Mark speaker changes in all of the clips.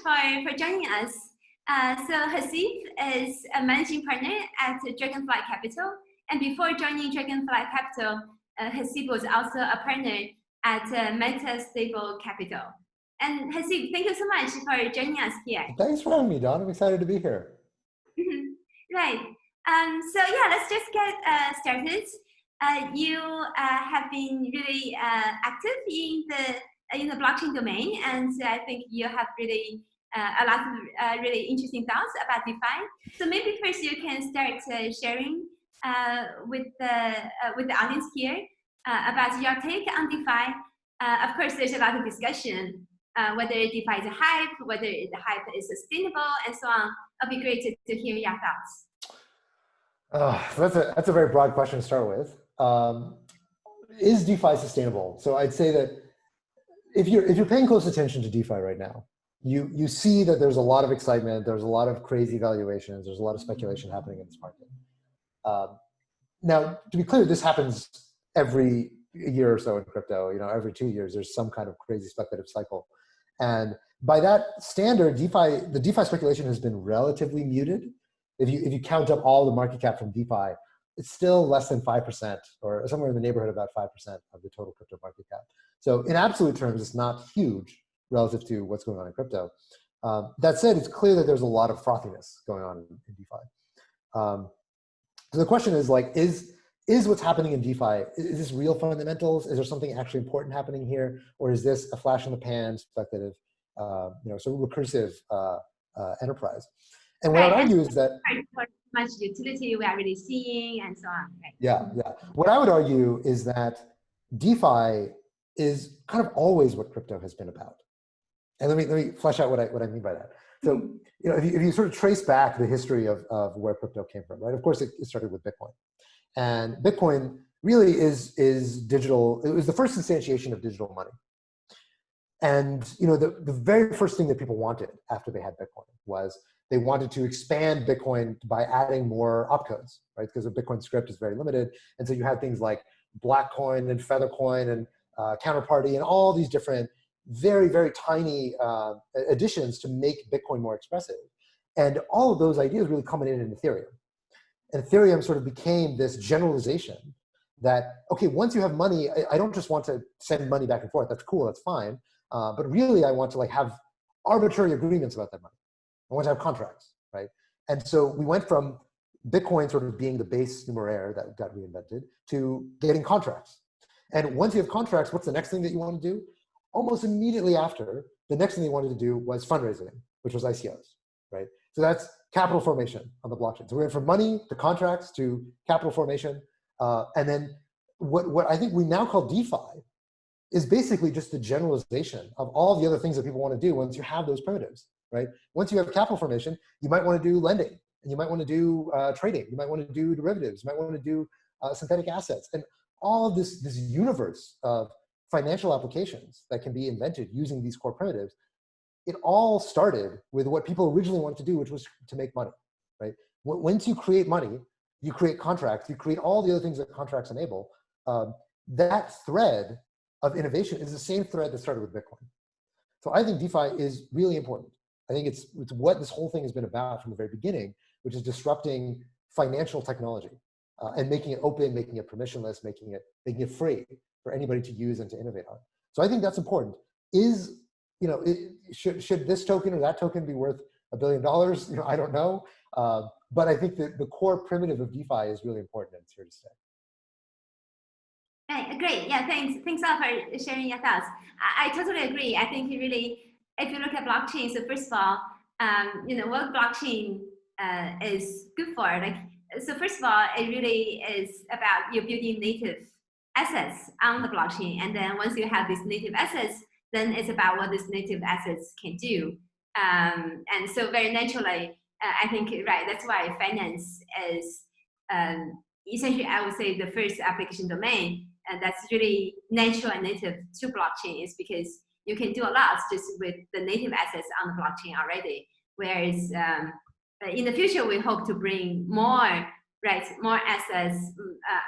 Speaker 1: for joining us. So Haseeb is a managing partner at Dragonfly Capital. And before joining Dragonfly Capital, Haseeb was also a partner at Stable Capital. And Haseeb, thank you so much for joining us here.
Speaker 2: Thanks for having me, Don. I'm excited to be here.
Speaker 1: Right. So yeah, let's just get started. You have been really active in the blockchain domain, and I think you have really a lot of really interesting thoughts about DeFi. So maybe first you can start sharing with the audience here about your take on DeFi. Of course, there's a lot of discussion whether DeFi is a hype, whether the hype is sustainable, and so on. It'll be great to hear your thoughts.
Speaker 2: That's a very broad question to start with. Is DeFi sustainable? So I'd say that if you're paying close attention to DeFi right now, you see that there's a lot of excitement, there's a lot of crazy valuations, there's a lot of speculation happening in this market. Now, to be clear, this happens every year or so in crypto. Every 2 years, there's some kind of crazy speculative cycle. And by that standard, the DeFi speculation has been relatively muted. If you count up all the market cap from DeFi, it's still less than 5%, or somewhere in the neighborhood of about 5% of the total crypto market cap. So in absolute terms, it's not huge relative to what's going on in crypto. That said, it's clear that there's a lot of frothiness going on in DeFi. So the question is, is what's happening in DeFi, is this real fundamentals? Is there something actually important happening here? Or is this a flash in the pan, speculative, sort of recursive enterprise? And what I'd argue is that
Speaker 1: much utility we are really seeing and so on. Right?
Speaker 2: Yeah. What I would argue is that DeFi is kind of always what crypto has been about. And let me flesh out what I mean by that. So, if you sort of trace back the history of where crypto came from, right? Of course, it started with Bitcoin. And Bitcoin really is digital. It was the first instantiation of digital money. And the very first thing that people wanted after they had Bitcoin was they wanted to expand Bitcoin by adding more opcodes, right? Because the Bitcoin script is very limited. And so you had things like Blackcoin and Feathercoin and Counterparty and all these different very, very tiny additions to make Bitcoin more expressive. And all of those ideas really culminated in Ethereum. And Ethereum sort of became this generalization that, okay, once you have money, I don't just want to send money back and forth. That's cool, that's fine. But really, I want to have arbitrary agreements about that money. I want to have contracts, right? And so we went from Bitcoin sort of being the base numeraire that got reinvented to getting contracts. And once you have contracts, what's the next thing that you want to do? Almost immediately after, the next thing they wanted to do was fundraising, which was ICOs, right? So that's capital formation on the blockchain. So we went from money to contracts to capital formation. And then what I think we now call DeFi is basically just the generalization of all the other things that people want to do once you have those primitives, right? Once you have capital formation, you might want to do lending, and you might want to do trading, you might want to do derivatives, you might want to do synthetic assets, and all of this universe of financial applications that can be invented using these core primitives. It all started with what people originally wanted to do, which was to make money, right? Once you create money, you create contracts, you create all the other things that contracts enable. That thread of innovation is the same thread that started with Bitcoin. So I think DeFi is really important. I think it's what this whole thing has been about from the very beginning, which is disrupting financial technology and making it open, making it permissionless, making it free for anybody to use and to innovate on. So I think that's important. Should this token or that token be worth $1 billion? I don't know. But I think that the core primitive of DeFi is really important, and it's here to stay.
Speaker 1: Right, great. Yeah, thanks a lot for sharing your thoughts. I totally agree. I think if you look at blockchain, so first of all, what blockchain is good for. So first of all, it really is about you building native assets on the blockchain, and then once you have these native assets, then it's about what these native assets can do. And so very naturally, I think, right, that's why finance is essentially, I would say, the first application domain. And that's really natural and native to blockchain, is because you can do a lot just with the native assets on the blockchain already. Whereas in the future, we hope to bring more assets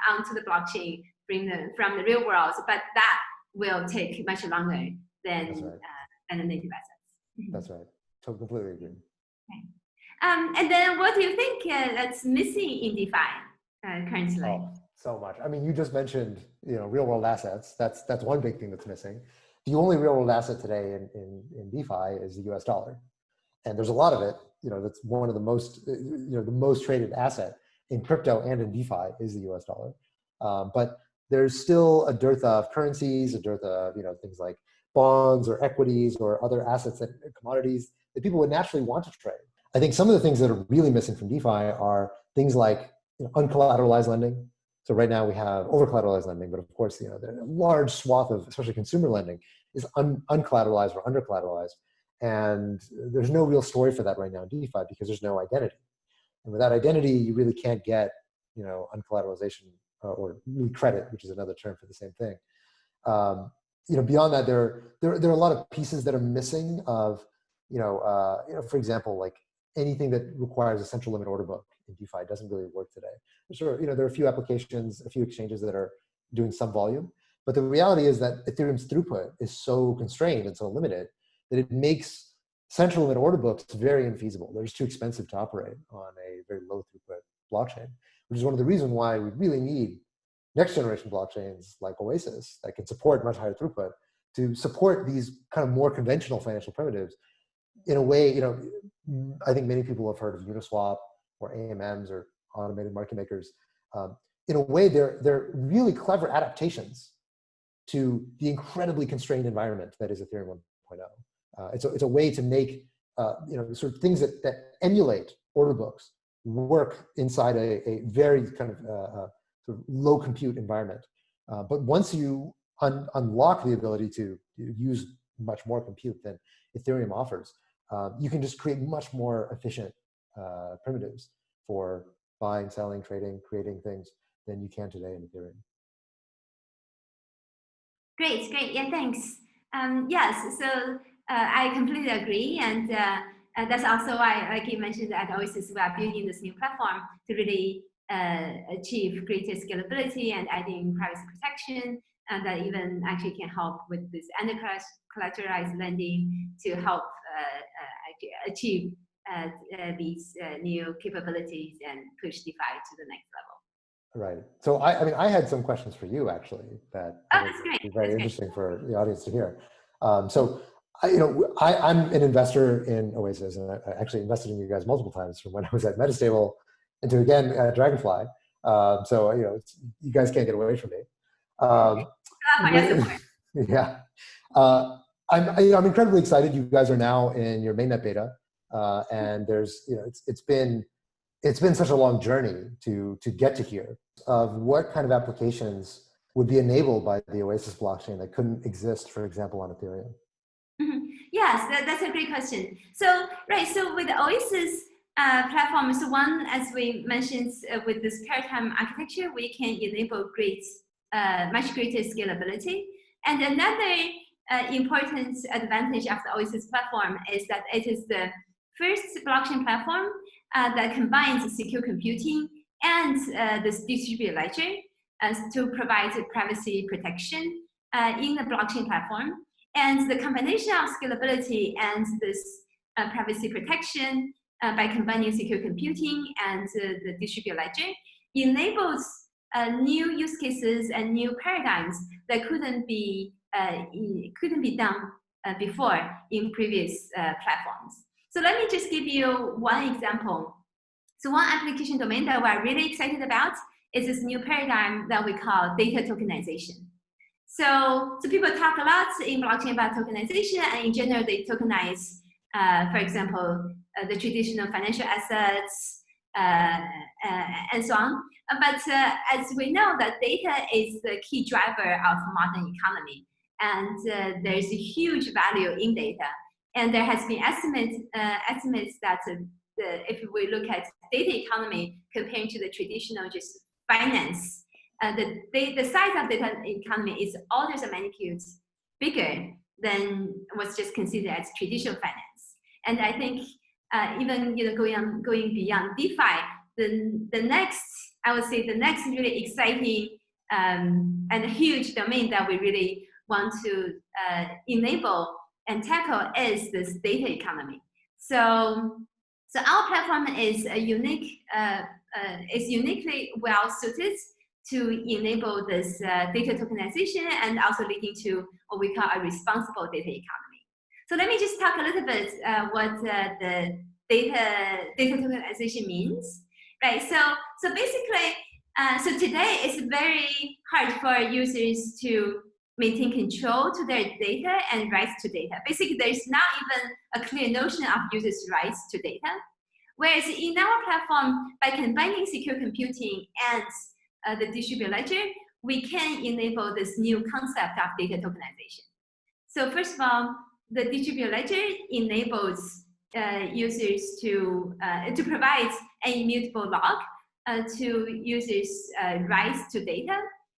Speaker 1: onto the blockchain, bring them from the real world. But that will take much longer than the native assets.
Speaker 2: That's right. completely agree.
Speaker 1: And then what do you think that's missing in DeFi currently?
Speaker 2: Oh, so much. I mean, you just mentioned, real world assets. That's one big thing that's missing. The only real world asset today in DeFi is the US dollar. And there's a lot of it, that's one of the most, the most traded asset in crypto and in DeFi is the US dollar. But there's still a dearth of currencies, a dearth of, things like bonds or equities or other assets and commodities that people would naturally want to trade. I think some of the things that are really missing from DeFi are things like uncollateralized lending. So right now we have over-collateralized lending, but of course, the large swath of especially consumer lending is uncollateralized or under-collateralized. And there's no real story for that right now in DeFi because there's no identity. And without identity, you really can't get, uncollateralization or credit, which is another term for the same thing. Beyond that, there are a lot of pieces that are missing of, for example, like anything that requires a central limit order book in DeFi doesn't really work today. Sure, there are a few applications, a few exchanges that are doing some volume, but the reality is that Ethereum's throughput is so constrained and so limited that it makes central limit order books very infeasible. They're just too expensive to operate on a very low throughput blockchain, which is one of the reasons why we really need next generation blockchains like Oasis that can support much higher throughput to support these kind of more conventional financial primitives in a way, I think many people have heard of Uniswap or AMMs or automated market makers. In a way, they're really clever adaptations to the incredibly constrained environment that is Ethereum 1.0. It's a way to make sort of things that emulate order books work inside a very kind of sort of low compute environment. But once you unlock the ability to use much more compute than Ethereum offers, you can just create much more efficient primitives for buying, selling, trading, creating things than you can today in Ethereum.
Speaker 1: Great. Yeah, thanks. Yes, so I completely agree. And that's also why, like you mentioned, at Oasis, we are building this new platform to really achieve greater scalability and adding privacy protection, and that even actually can help with this under-collateralized lending to help achieve these new capabilities and push DeFi to the next level.
Speaker 2: Right. So I had some questions for you actually that would be very interesting for the audience to hear. So I'm an investor in Oasis, and I actually invested in you guys multiple times from when I was at Metastable into again at Dragonfly. So you guys can't get away from me. Yeah. I'm incredibly excited. You guys are now in your mainnet beta, and there's it's been such a long journey to get to here. Of what kind of applications would be enabled by the Oasis blockchain that couldn't exist, for example, on Ethereum?
Speaker 1: Mm-hmm. Yes, that's a great question. So with the Oasis platform, so one, as we mentioned, with this paradigm architecture, we can enable much greater scalability. And another important advantage of the Oasis platform is that it is the first blockchain platform that combines secure computing and this distributed ledger to provide privacy protection in the blockchain platform. And the combination of scalability and this privacy protection by combining secure computing and the distributed ledger enables new use cases and new paradigms that couldn't be done before in previous platforms. So let me just give you one example. So one application domain that we're really excited about is this new paradigm that we call data tokenization. So people talk a lot in blockchain about tokenization, and in general, they tokenize, for example, the traditional financial assets and so on. But as we know, that data is the key driver of modern economy, and there's a huge value in data. And there has been estimates that if we look at data economy compared to the traditional just finance, the size of data economy is orders of magnitudes bigger than what's just considered as traditional finance. And I think even going beyond DeFi, the next really exciting and huge domain that we really want to enable and tackle is this data economy. So our platform is uniquely well suited to enable this data tokenization and also leading to what we call a responsible data economy. So let me just talk a little bit what the data tokenization means, right? So basically, so today it's very hard for users to maintain control to their data and rights to data. Basically, there's not even a clear notion of users' rights to data. Whereas in our platform, by combining secure computing and the distributed ledger, we can enable this new concept of data tokenization. So first of all, the distributed ledger enables users to provide an immutable log to users' rights to data,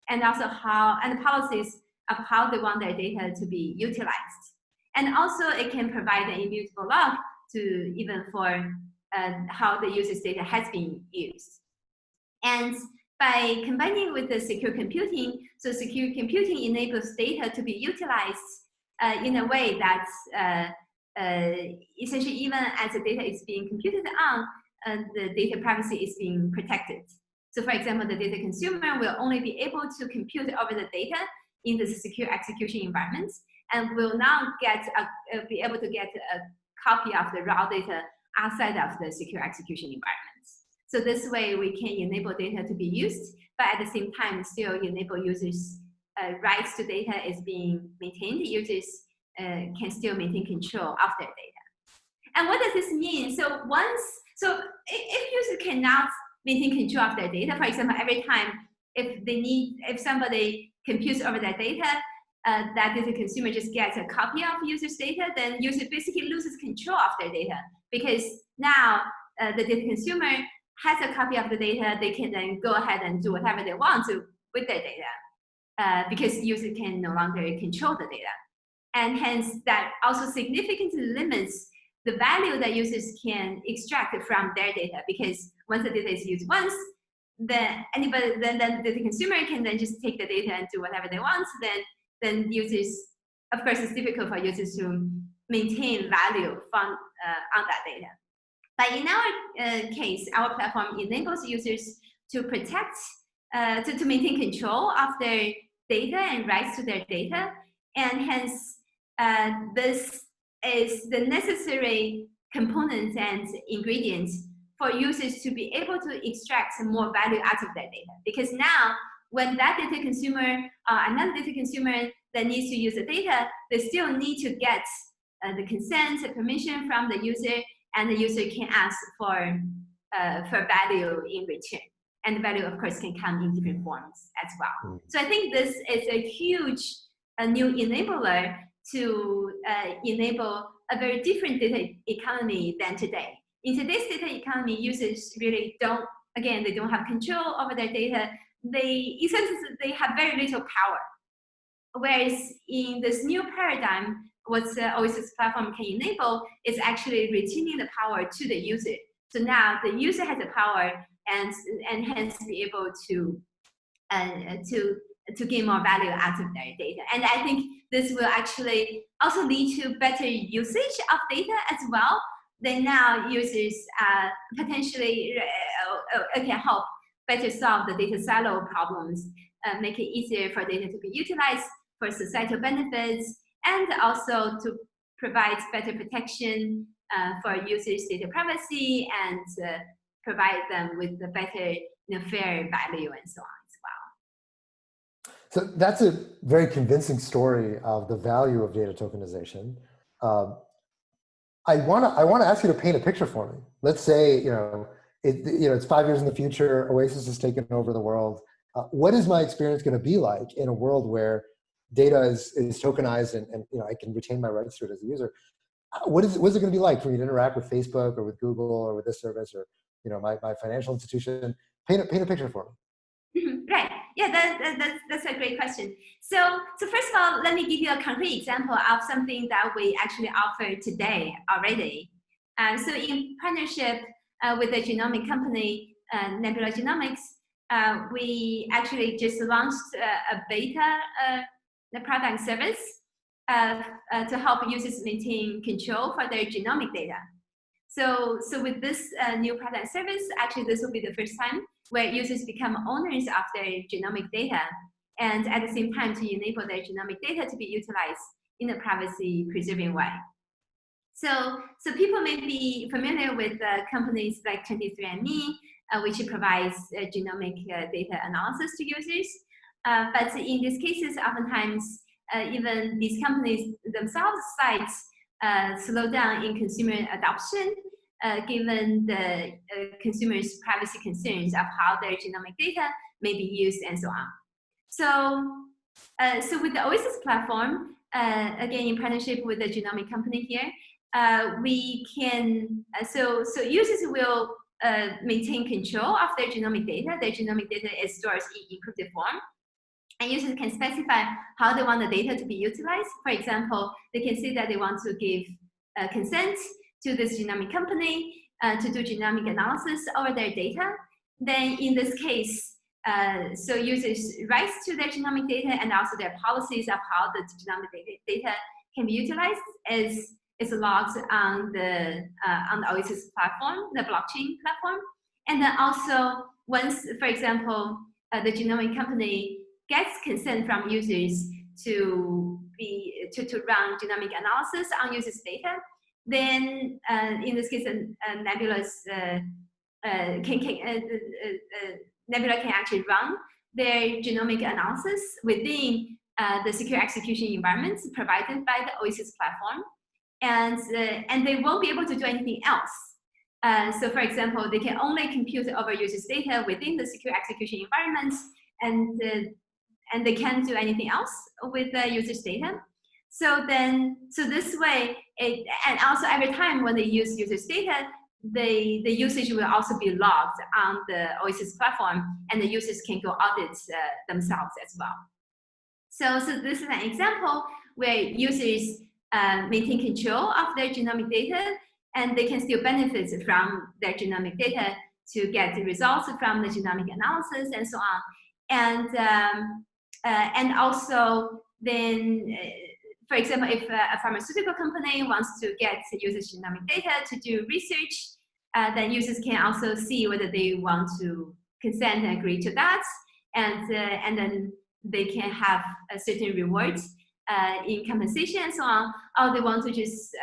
Speaker 1: and also the policies of how they want their data to be utilized. And also it can provide an immutable log to even for how the user's data has been used. And by combining with the secure computing, so secure computing enables data to be utilized in a way that essentially even as the data is being computed on, the data privacy is being protected. So for example, the data consumer will only be able to compute over the data in the secure execution environment, and will now be able to get a copy of the raw data outside of the secure execution environment. So this way we can enable data to be used, but at the same time still enable users' rights to data is being maintained. Users can still maintain control of their data. And what does this mean? So if users cannot maintain control of their data, for example, every time if somebody computes over their data, that data consumer just gets a copy of user's data, then user basically loses control of their data, because now the data consumer has a copy of the data. They can then go ahead and do whatever they want to with their data, because user can no longer control the data. And hence that also significantly limits the value that users can extract from their data, because once the data is used once, then the data consumer can then just take the data and do whatever they want. Then users, of course, it's difficult for users to maintain value from on that data. But in our case, our platform enables users to protect, to maintain control of their data and rights to their data, and hence this is the necessary components and ingredients for users to be able to extract more value out of their data. Because now, when that data consumer, another data consumer that needs to use the data, they still need to get the consent, the permission from the user, and the user can ask for value in return. And the value, of course, can come in different forms as well. So I think this is a huge new enabler to enable a very different data economy than today. In today's data economy, users really don't, again, they don't have control over their data. In some sense, they have very little power. Whereas in this new paradigm, what Oasis platform can enable is actually retaining the power to the user. So now the user has the power and hence be able to gain more value out of their data. And I think this will actually also lead to better usage of data as well. Then now users potentially can help better solve the data silo problems, make it easier for data to be utilized for societal benefits, and also to provide better protection for users' data privacy and provide them with the better, fair value and so on as well.
Speaker 2: So that's a very convincing story of the value of data tokenization. I want to ask you to paint a picture for me. Let's say it's 5 years in the future. Oasis has taken over the world. What is my experience going to be like in a world where data is tokenized and I can retain my rights to it as a user? What is it going to be like for me to interact with Facebook or with Google or with this service or my financial institution? Paint a picture for me.
Speaker 1: Right. Yeah, that's a great question. So first of all, let me give you a concrete example of something that we actually offer today already. So in partnership with the genomic company, Nebula Genomics, we actually just launched a beta product service to help users maintain control for their genomic data. So with this new product and service, actually this will be the first time where users become owners of their genomic data, and at the same time to enable their genomic data to be utilized in a privacy-preserving way. So people may be familiar with companies like 23andMe, which provides genomic data analysis to users. But in these cases, oftentimes, even these companies themselves cite slowdown in consumer adoption, given the consumers' privacy concerns of how their genomic data may be used and so on. So with the Oasis platform, again, in partnership with the genomic company here, we can, so users will maintain control of their genomic data. Their genomic data is stored in encrypted form. And users can specify how they want the data to be utilized. For example, they can say that they want to give consent to this genomic company to do genomic analysis over their data. Then in this case, so users' rights to their genomic data and also their policies of how the genomic data can be utilized is logged on the Oasis platform, the blockchain platform. And then also once, for example, the genomic company gets consent from users to run genomic analysis on users' data, then in this case, Nebula can actually run their genomic analysis within the secure execution environments provided by the Oasis platform, and they won't be able to do anything else. So, for example, they can only compute over users' data within the secure execution environments, and they can't do anything else with the users' data. So this way, and also every time when they use users' data, the usage will also be logged on the Oasis platform, and the users can go audit themselves as well. So this is an example where users maintain control of their genomic data, and they can still benefit from their genomic data to get the results from the genomic analysis and so on. And also then, for example, if a pharmaceutical company wants to get users' genomic data to do research, then users can also see whether they want to consent and agree to that, and then they can have a certain rewards in compensation and so on, or they want to just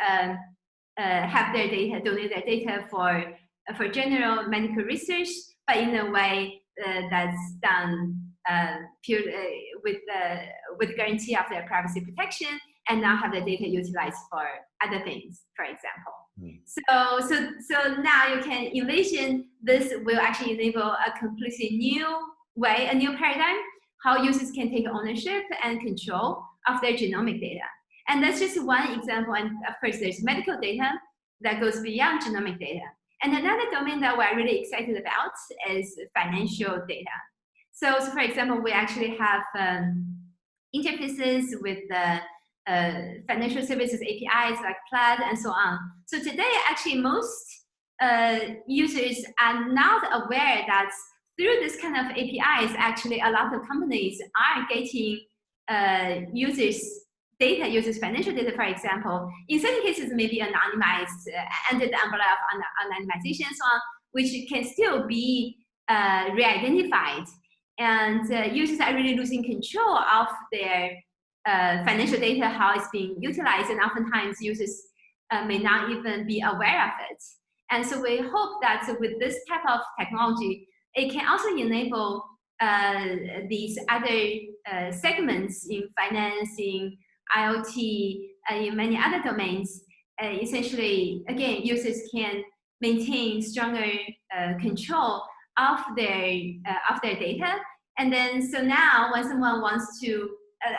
Speaker 1: have their data, donate their data for general medical research, but in a way that's done pure, with guarantee of their privacy protection, and now have the data utilized for other things, for example. So now you can envision this will actually enable a completely new way, a new paradigm, how users can take ownership and control of their genomic data. And that's just one example. And of course, there's medical data that goes beyond genomic data. And another domain that we're really excited about is financial data. So for example, we actually have interfaces with the financial services APIs like Plaid and so on. So today, actually, most users are not aware that through this kind of APIs, actually, a lot of companies are getting users' data, users' financial data, for example. In certain cases, maybe anonymized under the umbrella of anonymization and so on, which can still be re-identified. And users are really losing control of their financial data, how it's being utilized, and oftentimes users may not even be aware of it. And so we hope that with this type of technology, it can also enable these other segments in financing, IoT, in many other domains. Essentially, again, users can maintain stronger control of their data. And then, so now when someone wants to,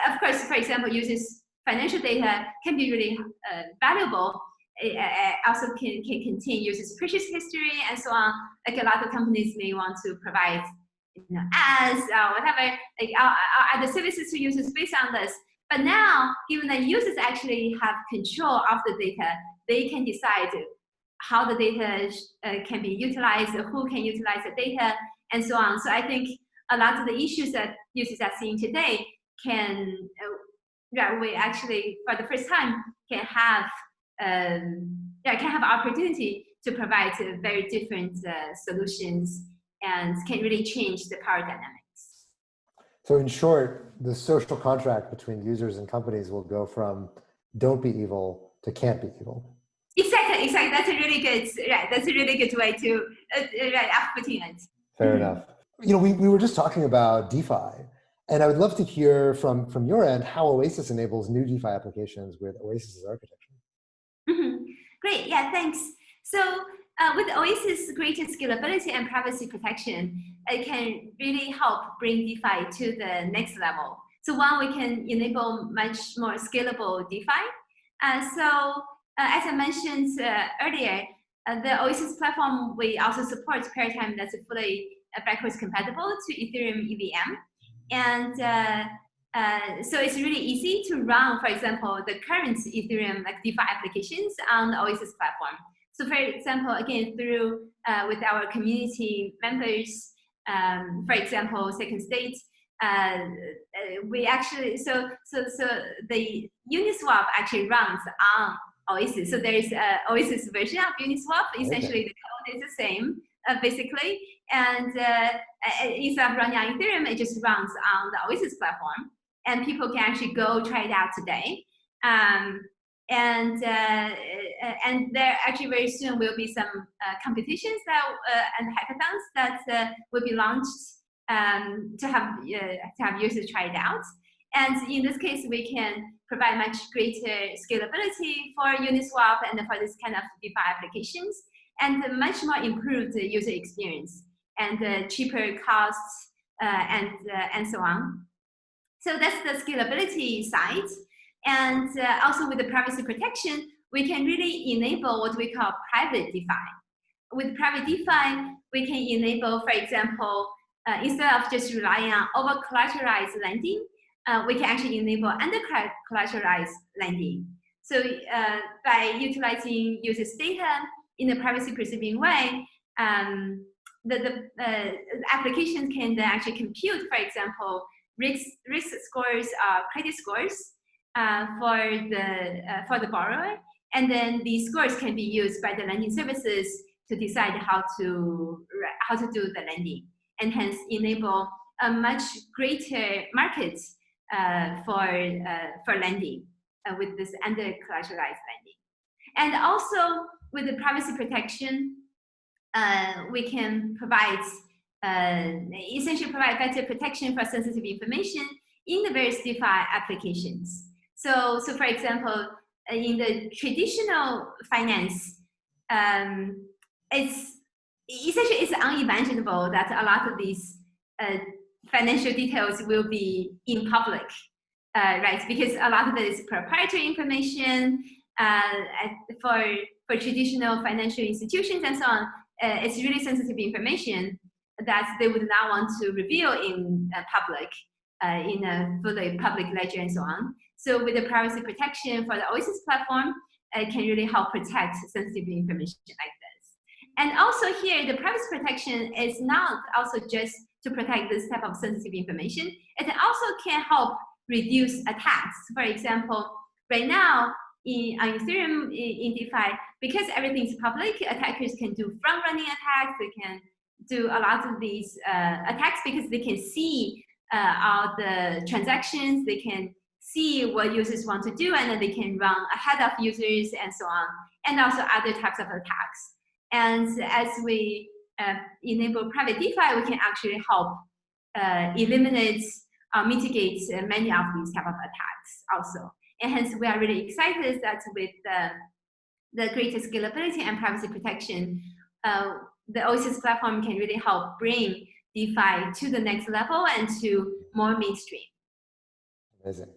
Speaker 1: of course, for example, users' financial data can be really valuable. It also can contain users' purchase history and so on. Like a lot of companies may want to provide, ads or whatever, like other services to users based on this. But now, given that users actually have control of the data, they can decide how the data can be utilized, who can utilize the data, and so on. So I think a lot of the issues that users are seeing today can, we actually, for the first time, can have opportunity to provide very different solutions and can really change the power dynamics.
Speaker 2: So in short, the social contract between users and companies will go from don't be evil to can't be evil.
Speaker 1: Exactly. That's a really good, right? That's a really good way to putting it.
Speaker 2: Fair enough. You know, we were just talking about DeFi, and I would love to hear from your end how Oasis enables new DeFi applications with Oasis's architecture.
Speaker 1: Great. Yeah, thanks. So with Oasis' greater scalability and privacy protection, it can really help bring DeFi to the next level. So one, we can enable much more scalable DeFi. As I mentioned earlier, the Oasis platform, we also support paradigm that's fully backwards compatible to Ethereum EVM. And so it's really easy to run, for example, the current Ethereum DeFi applications on the Oasis platform. So for example, again, through with our community members, for example, Second State, we actually, so the Uniswap actually runs on Oasis. So there is an Oasis version of Uniswap. Essentially, the code is the same, basically. And instead of running on Ethereum, it just runs on the Oasis platform. And people can actually go try it out today. And there actually very soon will be some competitions and hackathons that will be launched to have users try it out. And in this case, we can provide much greater scalability for Uniswap and for this kind of DeFi applications, and much more improved user experience and cheaper costs and so on. So that's the scalability side. And also with the privacy protection, we can really enable what we call private DeFi. With private DeFi, we can enable, for example, instead of just relying on over-collateralized lending, we can actually enable under-collateralized lending. So by utilizing users' data in a privacy-preserving way, the application can then actually compute, for example, risk scores, credit scores for the borrower, and then these scores can be used by the lending services to decide how to do the lending, and hence enable a much greater market for lending with this under-collateralized lending. And also with the privacy protection, we can provide essentially provide better protection for sensitive information in the various DeFi applications. So for example, in the traditional finance, it's unimaginable that a lot of these financial details will be in public, right? Because a lot of it is proprietary information for traditional financial institutions and so on. It's really sensitive information that they would not want to reveal in public, in a fully public ledger and so on. So with the privacy protection for the Oasis platform, it can really help protect sensitive information like this. And also here, the privacy protection is not also just to protect this type of sensitive information. It also can help reduce attacks. For example, right now on Ethereum in DeFi, because everything is public, attackers can do front-running attacks. They can do a lot of these attacks because they can see all the transactions. They can see what users want to do, and then they can run ahead of users and so on, and also other types of attacks. And as we enable private DeFi, we can actually help eliminate or mitigate many of these type of attacks also. And hence, we are really excited that with the greater scalability and privacy protection, the Oasis platform can really help bring DeFi to the next level and to more mainstream.
Speaker 2: Amazing.